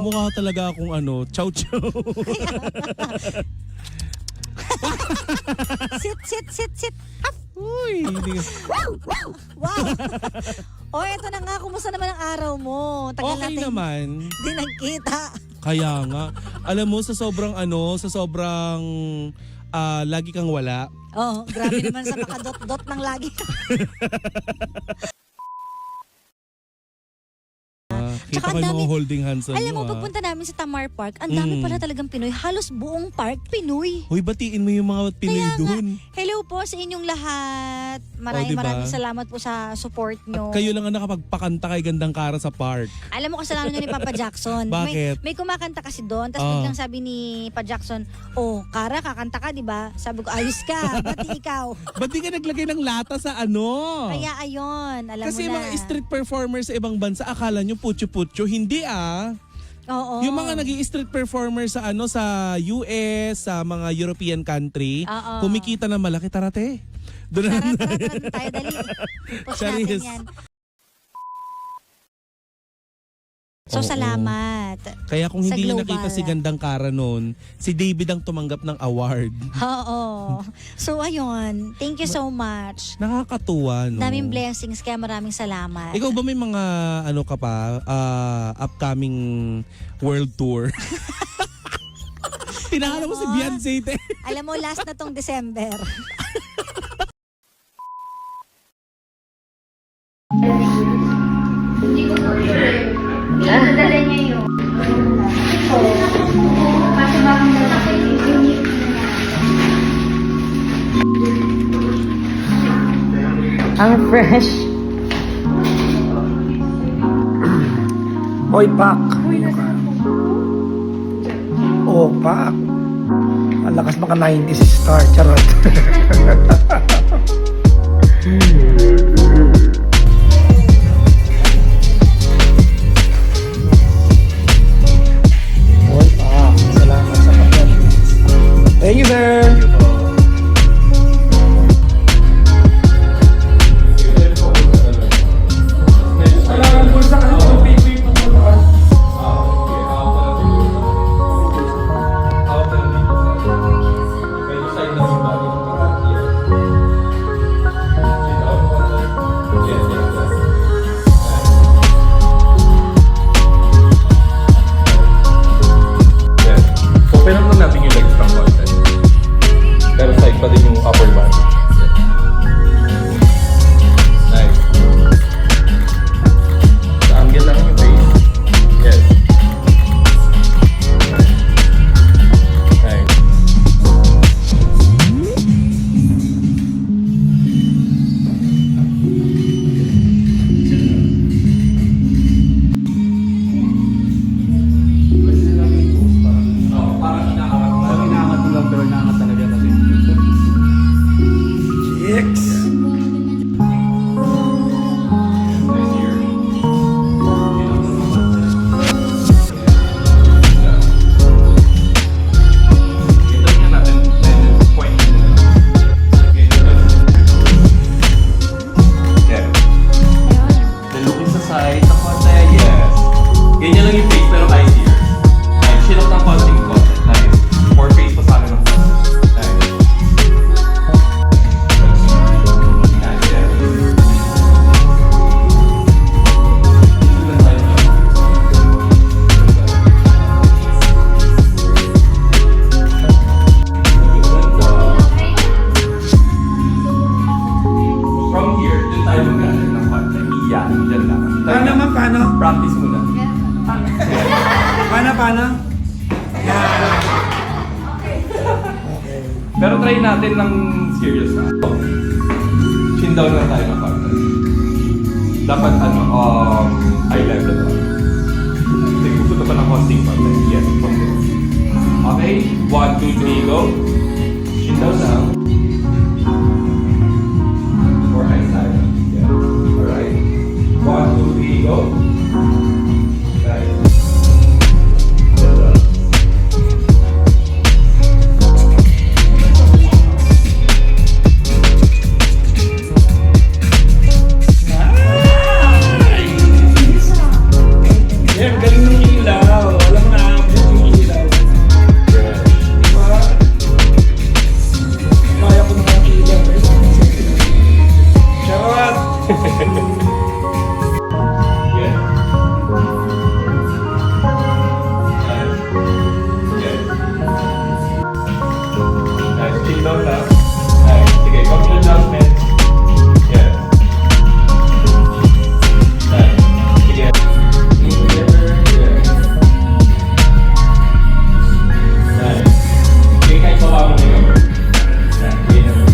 mukha talaga akong chow chow. Sit. Uy, hindi. Wow! O, eto na nga. Kumusta naman ang araw mo? Tagal Okay natin naman. di nagkita. Kaya nga. Alam mo, sa sobrang lagi kang wala. Oh, grabe naman sa pakadot-dot ng lagi. Kita Tsaka ko yung ang mga dami- holding hands on Alam mo, nyo, pagpunta namin sa Tamar Park, ang dami pala talagang Pinoy. Halos buong park, Pinoy. Hoy, batiin mo yung mga Pinoy Kaya nga, doon. hello po sa inyong lahat. Maraming diba? maraming salamat po sa support nyo. Kayo lang ang nakapagpakanta kay Gandang Kara sa park. Alam mo, kasalanan nyo ni Papa Jackson. Bakit? May kumakanta kasi doon. Tapos biglang sabi ni Papa Jackson, oh, Kara, kakanta ka, di ba? Sabi ko, ayos ka. Ba't di ikaw? Ba't di ka naglagay ng lata sa Kaya ayun, alam Kasi mo na. mga street performers sa ibang bansa, akala nyo putyo-putyo. Hindi Oo. Yung mga nag-i-street performers sa sa US, sa mga European country, Oo. kumikita na malaki. Tarate. Doon na. Tara, tayo dali. Post natin Charis. yan. So, Oo. salamat. Kaya kung Sa hindi nyo global. nakita si Gandang Kara noon, si David ang tumanggap ng award. Oo. So, ayun. Thank you so much. Nakakatuwa, no? Daming blessings, kaya maraming salamat. Ikaw ba may mga ka pa, upcoming world tour? Tinahala mo si Beyonce. Alam mo, last na tong December. Hindi ko po sure. Dala niya yun. So, kasi bakit lalaki yung Ang fresh. Oy, Pak. Oh, Pak. Ang lakas maka 90s star. Charot. Oy, Pak. Salamat sa kapatid. Thank you, sir. Open up lang natin yung legs from one side. Pero side pa din yung upper body. Nice. Sa angle lang yung face. Yes. Nice. Nice. Chicks. Tingnan natin. Point. Yeah. Then looking sa side, sa konti, yes. Ganyan lang yung face, pero eyes here. Nice. Chin up ng konting konti. Nice. More face pa sa akin ng konti. Nice. Nice, yeah. Ito lang tayo. From here, dun tayo mag-ano ng konti. Yeah, dyan lang. Paano man, paano? Practice muna. Paano? Pero try natin ng serious na. Chin down na tayo ng konti. Dapat eye level na. Sige, gusto na pa ng konting konti. Yes, from there. Okay? 1, 2, 3, go. Chin down now. More eye side. Yeah. Alright. 1, 2, 3, go. Right. Well done. Yeah, galing ng ilaw. Wala Chin down lang. Nice. Sige, konting adjustment. Yes. Nice. Sige. Lean together. Yes. Nice. Sige, kahit baba mo na yung cover. Yan, lean naman.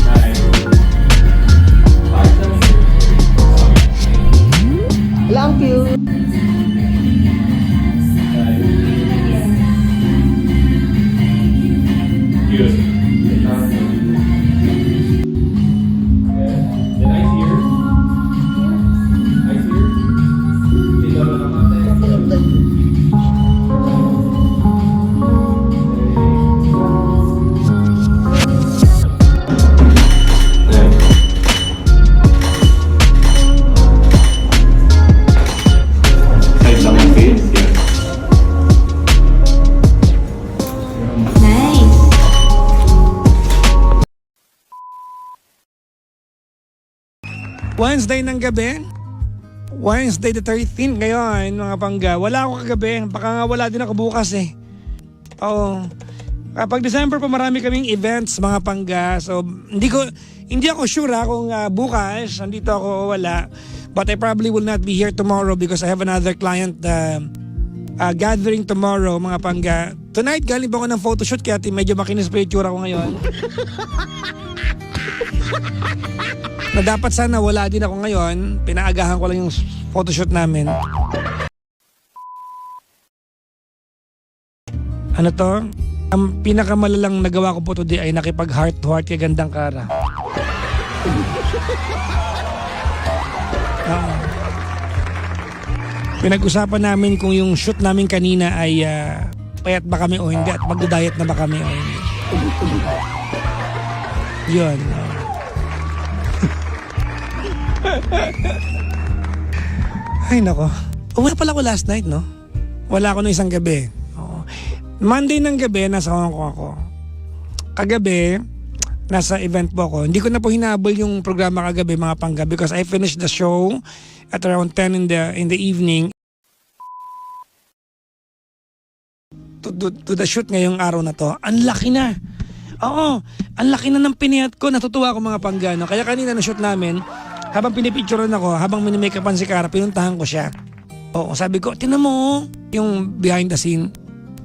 Nice. Bakit naman yun? Lang cute. Good. The nice here. Nice here. Tingnan mo naman. Side lang yung face. Yes. Nice. Wednesday ng gabi. Wednesday the 13th ngayon, mga pangga. Wala ako kagabi. Baka nga wala din ako bukas eh. Oo. Kapag December pa marami kaming events, mga pangga. So, hindi ako sure kung bukas, nandito ako o wala. But I probably will not be here tomorrow because I have another client gathering tomorrow, mga pangga. Tonight, galing pa ako ng photoshoot kaya medyo makinis pa yung tsura ko ngayon. Na dapat sana wala din ako ngayon. Pinaagahan ko lang yung photoshoot namin. Ano to? Ang pinakamalalang nagawa ko po today ay nakipag heart to heart kay Gandang Kara. Pinag-usapan namin kung yung shoot namin kanina ay payat ba kami o hindi at magda-diet na ba kami o hindi. Yun. Ay nako. Wala pala ako last night, no? Wala ako nung isang gabi. Oo. Monday ng gabi, nasa Hong Kong ako. Kagabi, nasa event po ako. Hindi ko na po hinabol yung programa kagabi, mga pangga, because I finished the show at around 10 in the evening. To the shoot ngayong araw na to. Ang laki na. Oo, ang laki na ng piniyat ko. Natutuwa ako, mga panggano. Kaya kanina na shoot namin, habang pinipicturean ako, habang minimakeupan si Kara, pinuntahan ko siya. Oo, sabi ko, tinan mo yung behind the scene.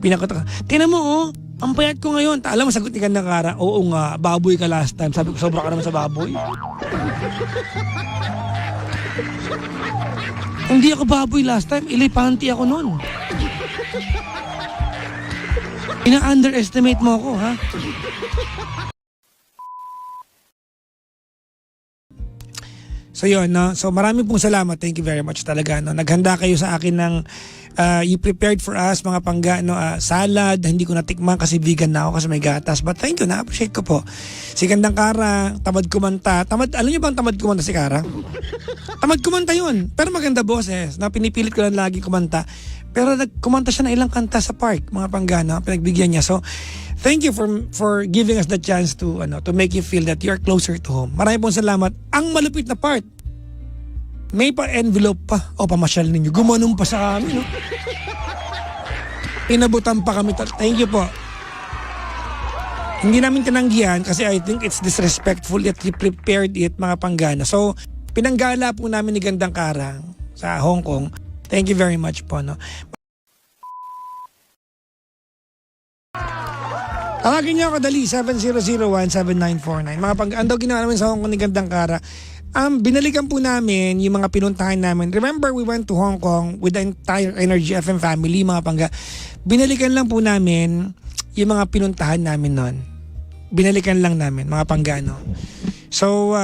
Pinakita ka, tinan mo ang payat ko ngayon. Alam mo, sagot ni Gandang Kara, oo nga, baboy ka last time. Sabi ko, sobra ka naman sa baboy. Hindi ako baboy last time, ilipanti ako nun. Ina-underestimate mo ako, ha? So yun, no? So maraming pong salamat. Thank you very much talaga. No? Naghanda kayo sa akin ng you prepared for us, mga pangga, no? Salad. Hindi ko natikman kasi vegan na ako kasi may gatas. But thank you, na-appreciate ko po. Si Gandang Kara, tamad kumanta. Alam niyo bang tamad kumanta si Kara? Tamad kumanta yun. Pero maganda boses. No? Pinipilit ko lang lagi kumanta. Pero kumanta siya ng ilang kanta sa park, mga panggana, pinagbigyan niya. So, thank you for giving us the chance to make you feel that you're closer to home. Maraming pong salamat. Ang malupit na part, may pa-envelope pa. O, pamasyal ninyo. Gumanong pa sa amin, no? Inabutan pa kami. Thank you po. Hindi namin tinanggihan kasi I think it's disrespectful that you prepared it, mga panggana. So, pinanggala po namin ni Gandang Kara sa Hong Kong. Thank you very much po, no? Tawagin niyo ako dali, 70017949. Mga ang daw ginawa namin sa Hong Kong ni Gandang Kara. Binalikan po namin yung mga pinuntahan namin. Remember, we went to Hong Kong with the entire Energy FM family, mga pangga. Binalikan lang po namin yung mga pinuntahan namin noon. Binalikan lang namin, mga pangga, no? So,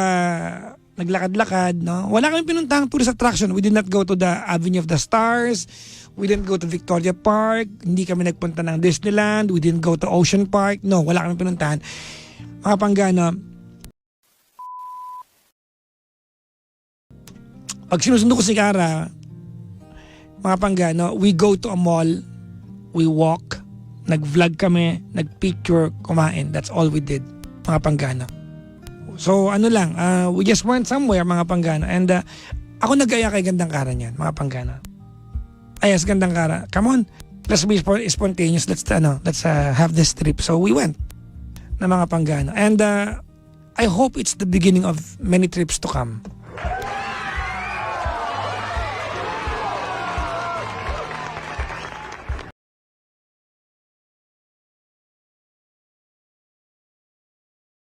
naglakad-lakad, no? Wala kami pinuntahang tourist attraction. We did not go to the Avenue of the Stars. We didn't go to Victoria Park. Hindi kami nagpunta ng Disneyland. We didn't go to Ocean Park. No, wala kami pinuntahan. Mga panggano, pag sinusundo ko si Kara, mga panggano, we go to a mall, we walk, nag-vlog kami, nag-picture, kumain. That's all we did, mga panggano. So ano lang, we just went somewhere, mga panggana. And ako nag-aya kay Gandang Kara niyan, mga panggana. Ayas, Gandang Kara, come on, let's be spontaneous. Let's have this trip. So we went na mga panggano. And I hope it's the beginning of many trips to come.